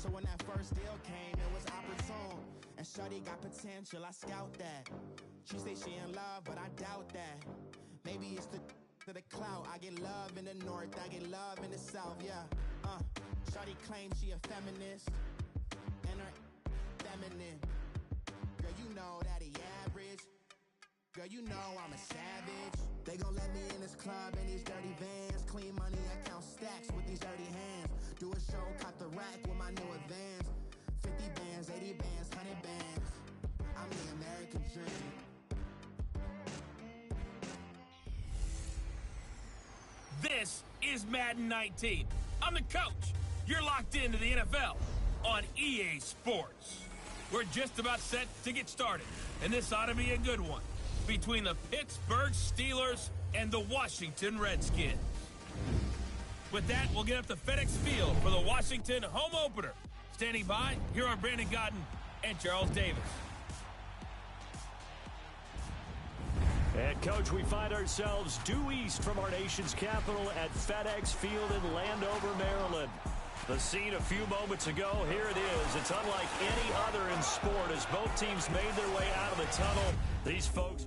So when that first deal came, it was opportune. And shorty got potential, I scout that. She say she in love, but I doubt that. Maybe it's the clout. I get love in the north, I get love in the south, yeah. Shorty claims she a feminist, and her feminine. Girl, you know that he average. Girl, you know I'm a savage. They gon' let me in this club in these dirty vans. Clean money, I count stacks with these dirty hands. Do a show, cop the rack with my new advance. 50 bands, 80 bands, 100 bands. I'm the American dream. This is Madden 19. I'm the coach. You're locked into the NFL on EA Sports. We're just about set to get started, and this ought to be a good one between the Pittsburgh Steelers and the Washington Redskins. With that, we'll get up to FedEx Field for the Washington home opener. Standing by, here are Brandon Gaudin and Charles Davis. And, Coach, we find ourselves due east from our nation's capital at FedEx Field in Landover, Maryland. The scene a few moments ago, here it is. It's unlike any other in sport as both teams made their way out of the tunnel. These folks...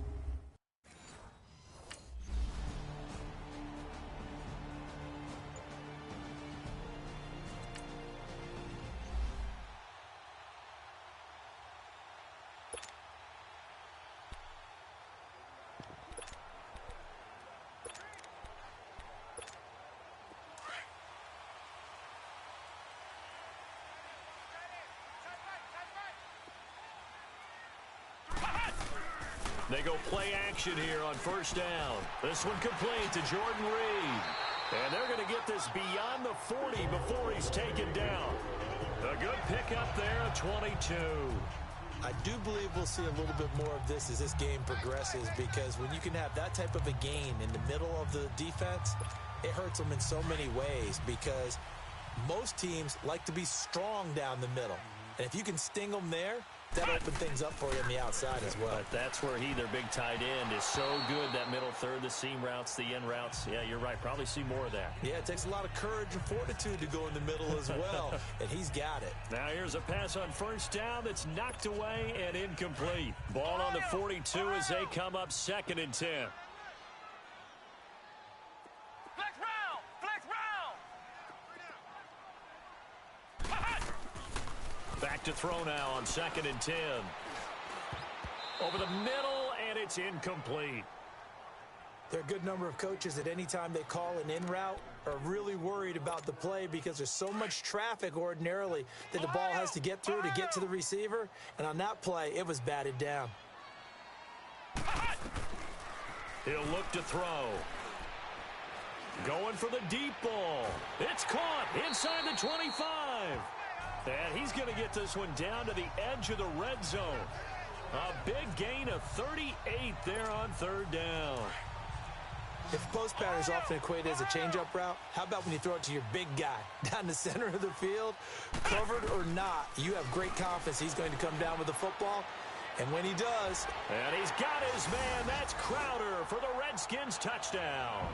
They go play action here on first down. This one complete to Jordan Reed. And they're going to get this beyond the 40 before he's taken down. A good pickup there at 22. I do believe we'll see a little bit more of this as this game progresses, because when you can have that type of a game in the middle of the defense, it hurts them in so many ways, because most teams like to be strong down the middle. And if you can sting them there, that opens things up for you on the outside as well. But that's where he, their big tight end, is so good, that middle third, the seam routes, the in routes. Yeah, you're right. Probably see more of that. Yeah, it takes a lot of courage and fortitude to go in the middle as well, and he's got it. Now here's a pass on first down that's knocked away and incomplete. Ball on the 42 as they come up 2nd and 10. Back to throw now on 2nd and 10. Over the middle, and it's incomplete. There are a good number of coaches that any time they call an in route are really worried about the play, because there's so much traffic ordinarily that the ball has to get through to get to the receiver. And on that play, it was batted down. He'll look to throw. Going for the deep ball. It's caught inside the 25. And he's going to get this one down to the edge of the red zone. A big gain of 38 there on 3rd down. If post pattern is often equated as a change-up route, how about when you throw it to your big guy down the center of the field? Covered or not, you have great confidence he's going to come down with the football. And when he does... And he's got his man. That's Crowder for the Redskins touchdown.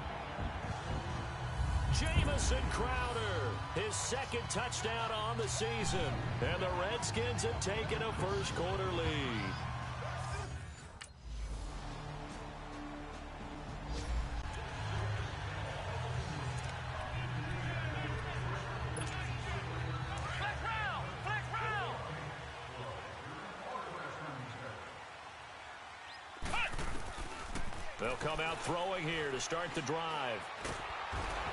Jamison Crowder, his 2nd touchdown on the season. And the Redskins have taken a first-quarter lead. They'll come out throwing here to start the drive.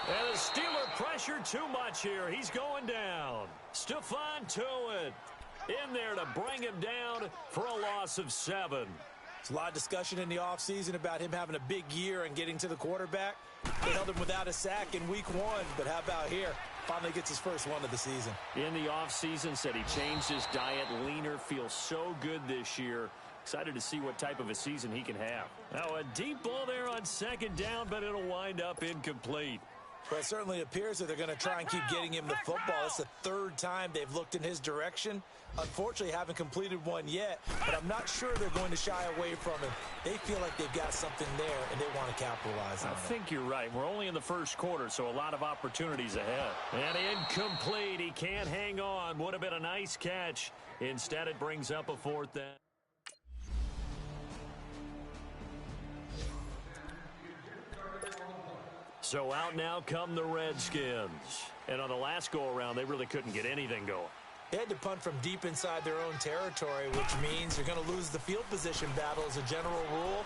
And the Steeler pressure too much here. He's going down. Stephon Tuitt in there to bring him down for a loss of 7. There's a lot of discussion in the offseason about him having a big year and getting to the quarterback. They held him without a sack in week 1, but how about here? Finally gets his first one of the season. In the offseason, said he changed his diet, leaner, feels so good this year. Excited to see what type of a season he can have. Now a deep ball there on 2nd down, but it'll wind up incomplete. Well, it certainly appears that they're going to try and keep getting him the football. It's the third time they've looked in his direction. Unfortunately, haven't completed one yet, but I'm not sure they're going to shy away from him. They feel like they've got something there, and they want to capitalize on it. I think you're right. We're only in the first quarter, so a lot of opportunities ahead. And incomplete. He can't hang on. Would have been a nice catch. Instead, it brings up a fourth down. So out now come the Redskins. And on the last go-around, they really couldn't get anything going. They had to punt from deep inside their own territory, which means you're going to lose the field position battle as a general rule.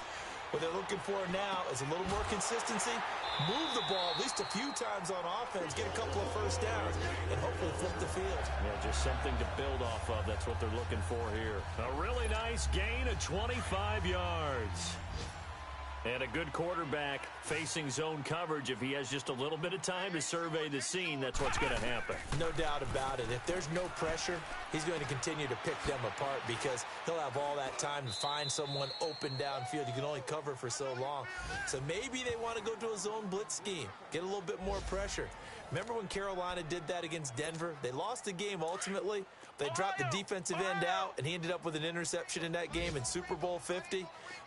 What they're looking for now is a little more consistency, move the ball at least a few times on offense, get a couple of first downs, and hopefully flip the field. Yeah, just something to build off of. That's what they're looking for here. A really nice gain of 25 yards. And a good quarterback facing zone coverage. If he has just a little bit of time to survey the scene, that's what's going to happen. No doubt about it. If there's no pressure, he's going to continue to pick them apart because he'll have all that time to find someone open downfield. You can only cover for so long. So maybe they want to go to a zone blitz scheme, get a little bit more pressure. Remember when Carolina did that against Denver? They lost the game ultimately. They dropped the defensive end out, and he ended up with an interception in that game in Super Bowl 50.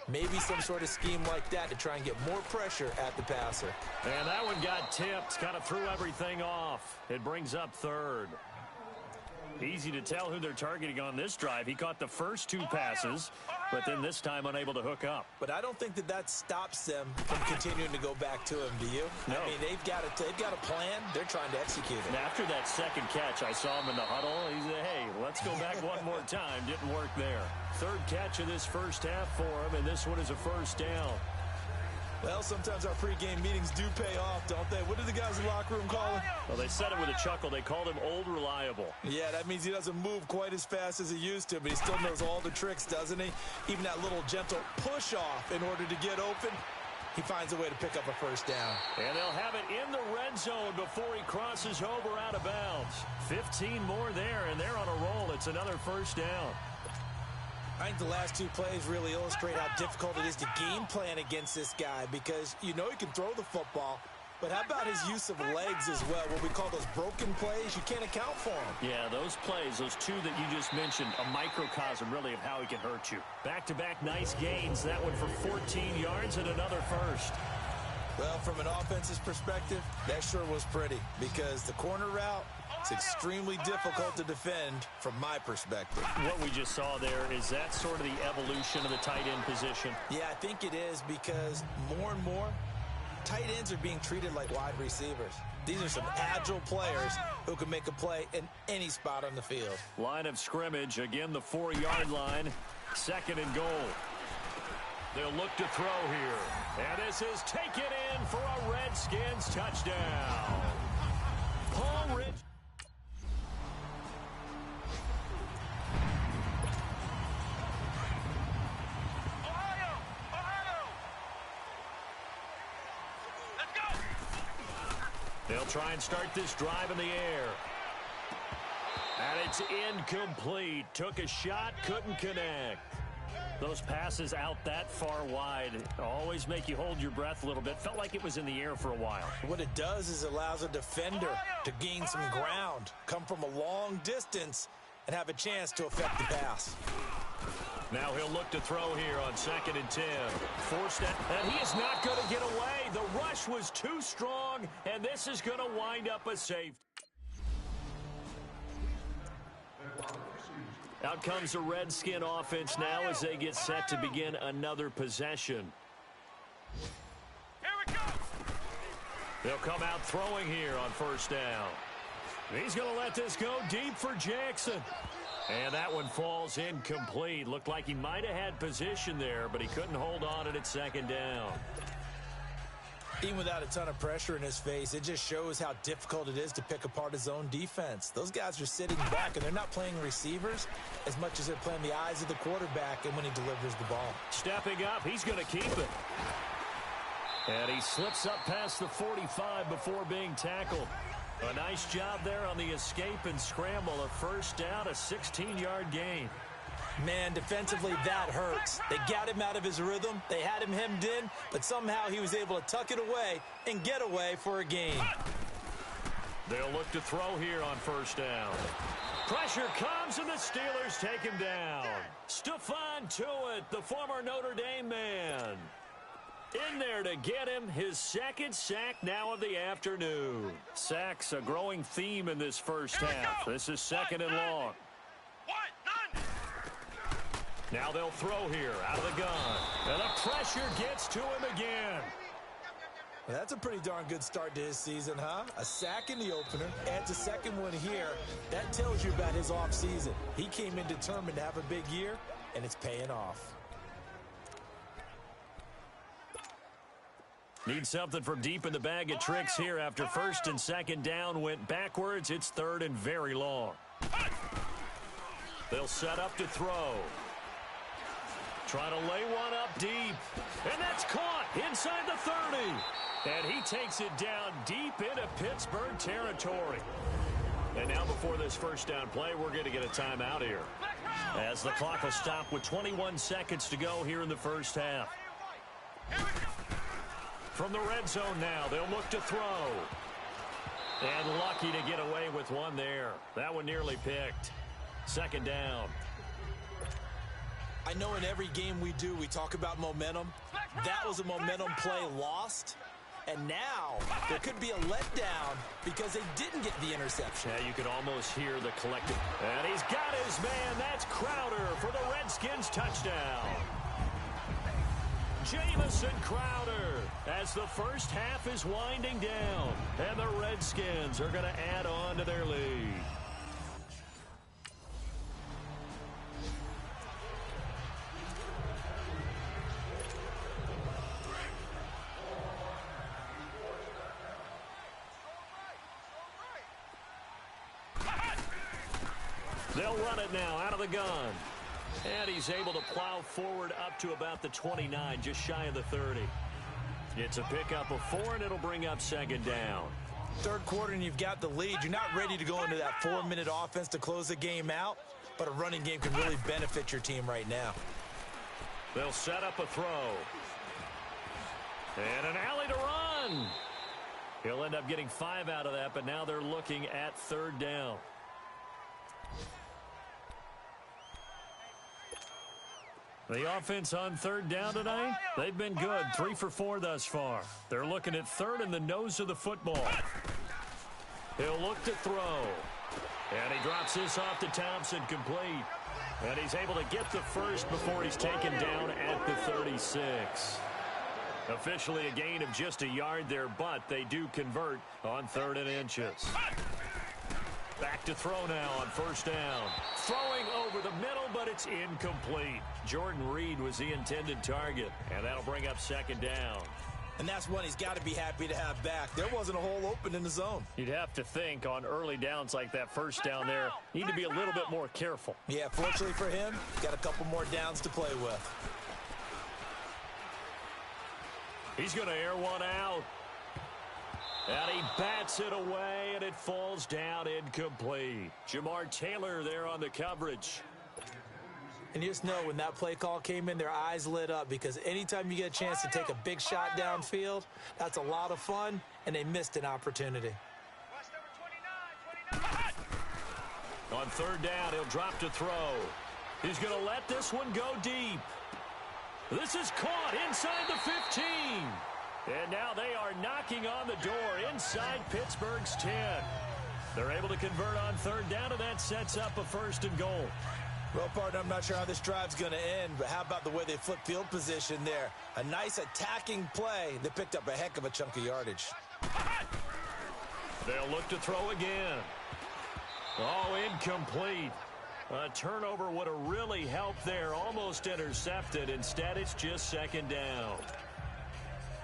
Maybe some sort of scheme like that to try and get more pressure at the passer. And that one got tipped, kind of threw everything off. It brings up third. Easy to tell who they're targeting on this drive. He caught the first two passes, but then this time unable to hook up. But I don't think that stops them from continuing to go back to him, do you? No. I mean, they've got a plan. They're trying to execute it. And after that second catch, I saw him in the huddle. He said, hey, let's go back one more time. Didn't work there. Third catch of this first half for him, and this one is a first down. Well, sometimes our pregame meetings do pay off, don't they? What did the guys in the locker room call him? Well, they said it with a chuckle. They called him Old Reliable. Yeah, that means he doesn't move quite as fast as he used to, but he still knows all the tricks, doesn't he? Even that little gentle push-off in order to get open, he finds a way to pick up a first down. And they'll have it in the red zone before he crosses over out of bounds. 15 more there, and they're on a roll. It's another first down. I think the last two plays really illustrate how difficult it is to game plan against this guy because you know he can throw the football, but how about his use of legs as well? What we call those broken plays, you can't account for them. Yeah, those plays, those two that you just mentioned, a microcosm really of how he can hurt you. Back-to-back nice gains. That one for 14 yards and another first. Well, from an offensive perspective, that sure was pretty because the corner route, it's extremely difficult to defend from my perspective. What we just saw there, is that sort of the evolution of the tight end position? Yeah, I think it is because more and more, tight ends are being treated like wide receivers. These are some agile players who can make a play in any spot on the field. Line of scrimmage, again the 4-yard line, second and goal. They'll look to throw here. And this is taken in for a Redskins touchdown. Paul Rich. They'll try and start this drive in the air. And it's incomplete. Took a shot, couldn't connect. Those passes out that far wide always make you hold your breath a little bit. Felt like it was in the air for a while. What it does is it allows a defender to gain some ground, come from a long distance, and have a chance to affect the pass. Now he'll look to throw here on 2nd and 10. Forced it, and he is not going to get away. The rush was too strong, and this is going to wind up a safety. Out comes the Redskin offense now as they get set to begin another possession. Here we go. They'll come out throwing here on first down. He's going to let this go deep for Jackson. And that one falls incomplete. Looked like he might have had position there, but he couldn't hold on at second down. Even without a ton of pressure in his face, it just shows how difficult it is to pick apart his own defense. Those guys are sitting back, and they're not playing receivers as much as they're playing the eyes of the quarterback and when he delivers the ball. Stepping up, he's going to keep it. And he slips up past the 45 before being tackled. A nice job there on the escape and scramble. A first down, a 16-yard gain. Man, defensively, that hurts. They got him out of his rhythm. They had him hemmed in, but somehow he was able to tuck it away and get away for a gain. They'll look to throw here on first down. Pressure comes, and the Steelers take him down. Stephon Tuitt, the former Notre Dame man, in there to get him his second sack now of the afternoon. Sacks a growing theme in this first half. This is second and long. Now they'll throw here out of the gun. And the pressure gets to him again. Well, that's a pretty darn good start to his season, huh? A sack in the opener, adds a second one here. That tells you about his offseason. He came in determined to have a big year, and it's paying off. Need something from deep in the bag of tricks here after first and second down went backwards. It's third and very long. They'll set up to throw. Trying to lay one up deep. And that's caught inside the 30. And he takes it down deep into Pittsburgh territory. And now before this first down play, we're going to get a timeout here, as the clock will stop with 21 seconds to go here in the first half. From the red zone now, they'll look to throw. And lucky to get away with one there. That one nearly picked. Second down. I know in every game we do, we talk about momentum. That was a momentum play lost. And now there could be a letdown because they didn't get the interception. Yeah, you could almost hear the collective. And he's got his man. That's Crowder for the Redskins touchdown. Jamison Crowder as the first half is winding down. And the Redskins are going to add on to their lead. They'll run it now out of the gun. And he's able to plow forward up to about the 29, just shy of the 30. It's a pickup of 4, and it'll bring up second down. Third quarter, and you've got the lead. You're not ready to go into that 4-minute offense to close the game out, but a running game can really benefit your team right now. They'll set up a throw. And an alley to run. He'll end up getting 5 out of that, but now they're looking at third down. The offense on third down tonight, they've been good. 3 for 4 thus far. They're looking at third in the nose of the football. He'll look to throw. And he drops this off to Thompson, complete. And he's able to get the first before he's taken down at the 36. Officially a gain of just a yard there, but they do convert on 3rd and inches. Back to throw now on first down. Throwing over the middle, but it's incomplete. Jordan Reed was the intended target, and that'll bring up second down. And that's one he's got to be happy to have back. There wasn't a hole open in the zone. You'd have to think on early downs like that first down there, need to be a little bit more careful. Yeah, fortunately for him, got a couple more downs to play with. He's going to air one out. And he bats it away, and it falls down incomplete. Jamar Taylor there on the coverage. And you just know when that play call came in, their eyes lit up, because anytime you get a chance to take a big shot downfield, that's a lot of fun, and they missed an opportunity. On third down, he'll drop to throw. He's going to let this one go deep. This is caught inside the 15. And now they are knocking on the door inside Pittsburgh's 10. They're able to convert on third down, and that sets up a 1st and goal. Well, partner, I'm not sure how this drive's going to end, but how about the way they flip field position there? A nice attacking play. They picked up a heck of a chunk of yardage. They'll look to throw again. Oh, incomplete. A turnover would have really helped there. Almost intercepted. Instead, it's just second down.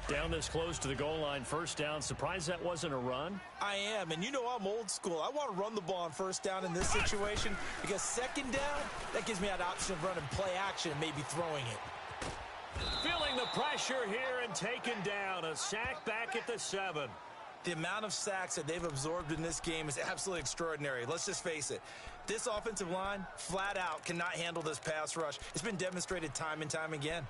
Down this close to the goal line, first down. Surprised that wasn't a run? I am, and you know I'm old school. I want to run the ball on first down in this situation, because second down, that gives me that option of running play action and maybe throwing it. Feeling the pressure here and taken down. A sack back at the 7. The amount of sacks that they've absorbed in this game is absolutely extraordinary. Let's just face it. This offensive line, flat out, cannot handle this pass rush. It's been demonstrated time and time again.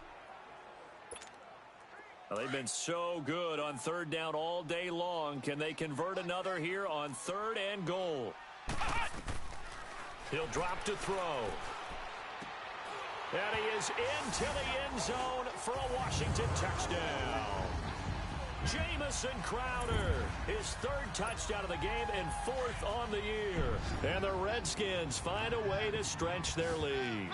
Well, they've been so good on third down all day long. Can they convert another here on 3rd and goal? He'll drop to throw. And he is into the end zone for a Washington touchdown. Jamison Crowder, his 3rd touchdown of the game and 4th on the year. And the Redskins find a way to stretch their lead.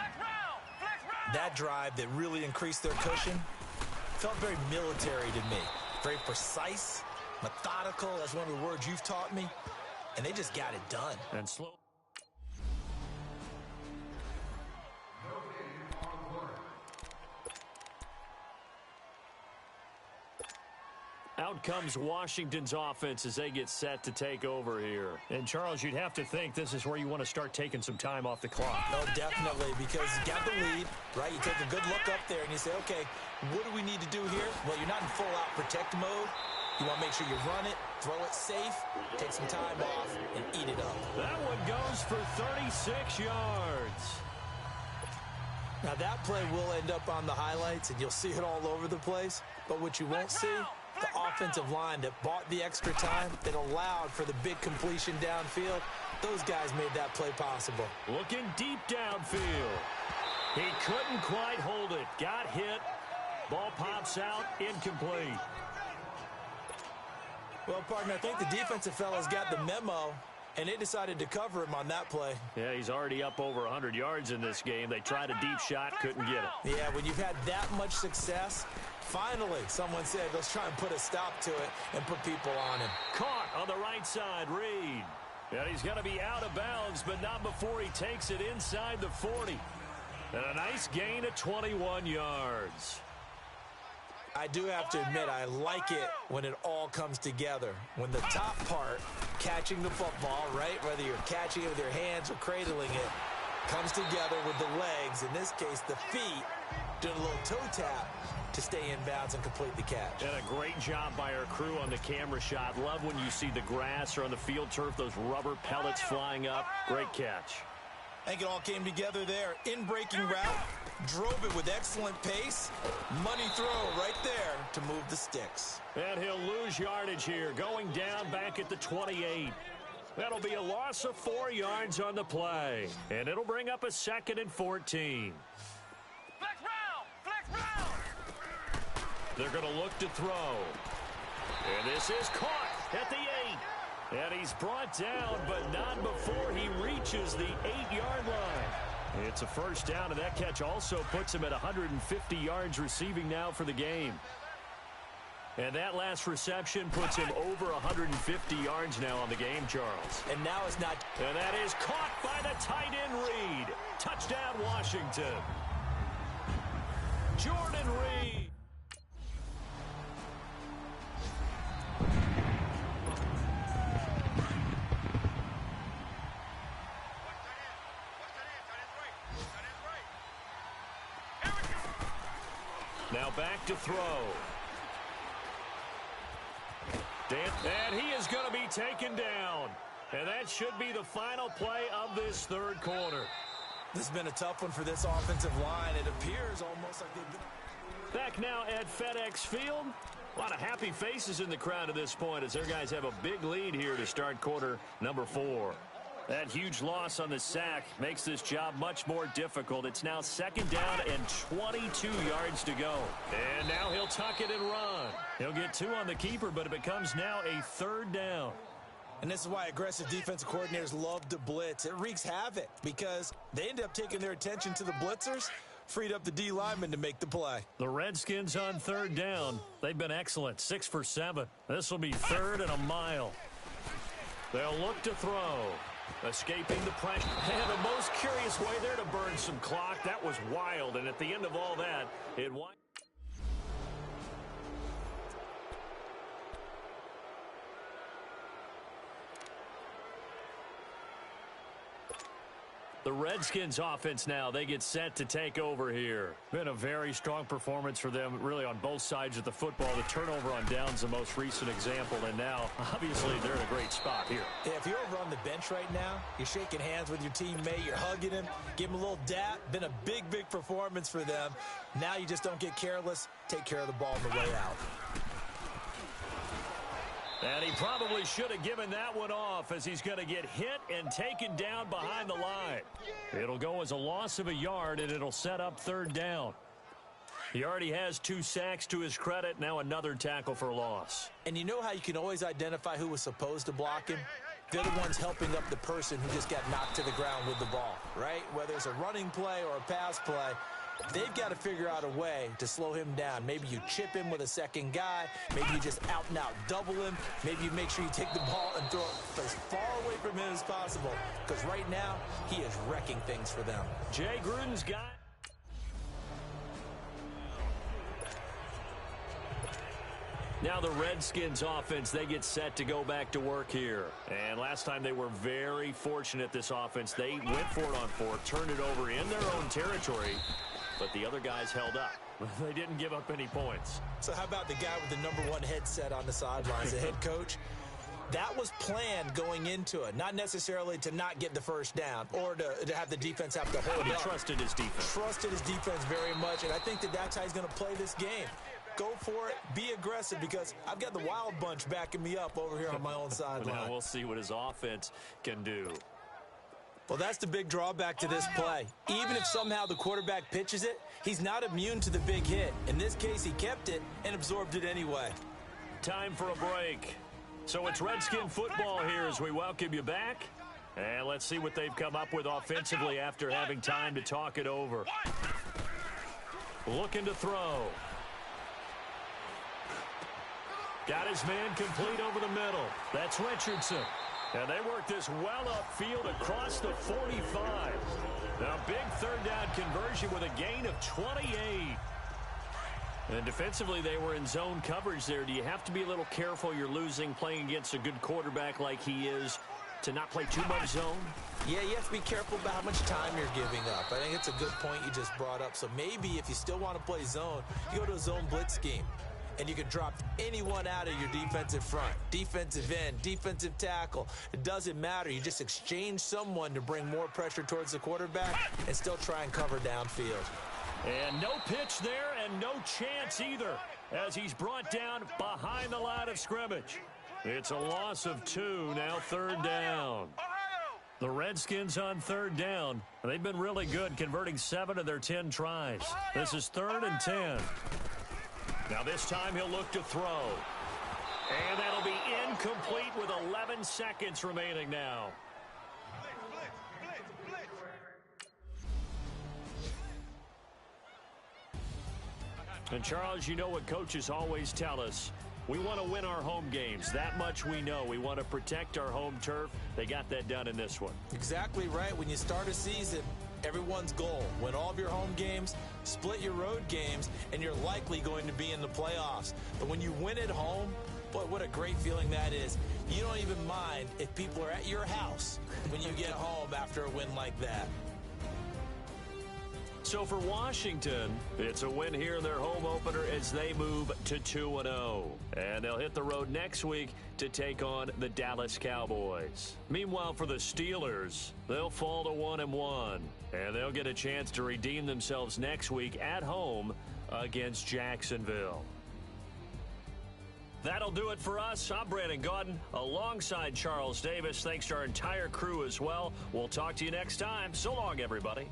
That drive that really increased their cushion felt very military to me. Very precise, methodical, that's one of the words you've taught me. And they just got it done. And slow. Out comes Washington's offense as they get set to take over here. And, Charles, you'd have to think this is where you want to start taking some time off the clock. No, definitely, because you got the lead, right? You take a good look up there and you say, okay, what do we need to do here? Well, you're not in full-out protect mode. You want to make sure you run it, throw it safe, take some time off, and eat it up. That one goes for 36 yards. Now, that play will end up on the highlights, and you'll see it all over the place. But what you won't see, the offensive line that bought the extra time, that allowed for the big completion downfield, those guys made that play possible. Looking deep downfield. He couldn't quite hold it. Got hit. Ball pops out. Incomplete. Well, partner, I think the defensive fellas got the memo, and they decided to cover him on that play. Yeah, he's already up over 100 yards in this game. They tried a deep shot, couldn't get it. Yeah, when you've had that much success, finally someone said, let's try and put a stop to it and put people on him. Caught on the right side, Reed. Yeah, he's going to be out of bounds, but not before he takes it inside the 40. And a nice gain of 21 yards. I do have to admit, I like it when it all comes together. When the top part, catching the football, right, whether you're catching it with your hands or cradling it, comes together with the legs, in this case the feet, doing a little toe tap to stay in bounds and complete the catch. And a great job by our crew on the camera shot. Love when you see the grass or on the field turf, those rubber pellets flying up. Great catch. I think it all came together there. In-breaking route, drove it with excellent pace. Money throw right there to move the sticks. And he'll lose yardage here, going down back at the 28. That'll be a loss of 4 yards on the play. And it'll bring up a 2nd and 14. Flex round! They're going to look to throw. And this is caught at the 8. And he's brought down, but not before he reaches the 8-yard line. It's a first down, and that catch also puts him at 150 yards receiving now for the game. And that last reception puts him over 150 yards now on the game, Charles. And now it's not. And that is caught by the tight end Reed. Touchdown, Washington. Jordan Reed. Now back to throw. And he is going to be taken down. And that should be the final play of this 3rd quarter. This has been a tough one for this offensive line. It appears almost like they've been... Back now at FedEx Field. A lot of happy faces in the crowd at this point as their guys have a big lead here to start quarter number 4. That huge loss on the sack makes this job much more difficult. It's now 2nd down and 22 yards to go. And now he'll tuck it and run. He'll get 2 on the keeper, but it becomes now a 3rd down. And this is why aggressive defensive coordinators love to blitz. It wreaks havoc because they end up taking their attention to the blitzers, freed up the D lineman to make the play. The Redskins on 3rd down. They've been excellent, 6 for 7. This will be 3rd and a mile. They'll look to throw. Escaping the pressure. And the most curious way there to burn some clock. That was wild. And at the end of all that, it won. The Redskins offense now, they get set to take over here. Been a very strong performance for them, really on both sides of the football. The turnover on downs the most recent example, and now, obviously, they're in a great spot here. Yeah, if you're over on the bench right now, you're shaking hands with your teammate, you're hugging him, give him a little dap. Been a big performance for them. Now you just don't get careless. Take care of the ball on the way out. And he probably should have given that one off as he's going to get hit and taken down behind the line. It'll go as a loss of a yard, and it'll set up third down. He already has 2 sacks to his credit. Now another tackle for loss. And you know how you can always identify who was supposed to block him? They're the ones helping up the person who just got knocked to the ground with the ball, right? Whether it's a running play or a pass play, they've got to figure out a way to slow him down. Maybe you chip him with a second guy. Maybe you just out-and-out double him. Maybe you make sure you take the ball and throw it as far away from him as possible. Because right now, he is wrecking things for them. Jay Gruden's got... Now the Redskins offense, they get set to go back to work here. And last time they were very fortunate, this offense. They went for it on 4, turned it over in their own territory, but the other guys held up. They didn't give up any points. So how about the guy with the #1 headset on the sidelines, the head coach? That was planned going into it, not necessarily to not get the first down or to have the defense have to hold He up. trusted his defense. Trusted his defense very much, and I think that's how he's going to play this game. Go for it. Be aggressive, because I've got the Wild Bunch backing me up over here on my own sideline. Now we'll see what his offense can do. Well, that's the big drawback to this play. Even if somehow the quarterback pitches it, he's not immune to the big hit. In this case, he kept it and absorbed it anyway. Time for a break. So it's Redskin football here as we welcome you back. And let's see what they've come up with offensively after having time to talk it over. Looking to throw. Got his man complete over the middle. That's Richardson. And they work this well upfield across the 45. Now, big third down conversion with a gain of 28. And defensively, they were in zone coverage there. Do you have to be a little careful? You're losing playing against a good quarterback like he is to not play too much zone? Yeah, you have to be careful about how much time you're giving up. I think it's a good point you just brought up. So maybe if you still want to play zone, you go to a zone blitz scheme. And you can drop anyone out of your defensive front, defensive end, defensive tackle. It doesn't matter. You just exchange someone to bring more pressure towards the quarterback and still try and cover downfield. And no pitch there and no chance either as he's brought down behind the line of scrimmage. It's a loss of 2, now third down. The Redskins on third down. They've been really good, converting 7 of their 10 tries. This is 3rd and 10. Now this time he'll look to throw. And that'll be incomplete with 11 seconds remaining now. And Charles, you know what coaches always tell us. We want to win our home games. That much we know. We want to protect our home turf. They got that done in this one. Exactly right. When you start a season, everyone's goal: win all of your home games, split your road games, and you're likely going to be in the playoffs. But when you win at home, boy, what a great feeling that is. You don't even mind if people are at your house when you get home after a win like that. So for Washington, it's a win here in their home opener as they move to 2-0. And they'll hit the road next week to take on the Dallas Cowboys. Meanwhile, for the Steelers, they'll fall to 1-1. And they'll get a chance to redeem themselves next week at home against Jacksonville. That'll do it for us. I'm Brandon Gaudin alongside Charles Davis. Thanks to our entire crew as well. We'll talk to you next time. So long, everybody.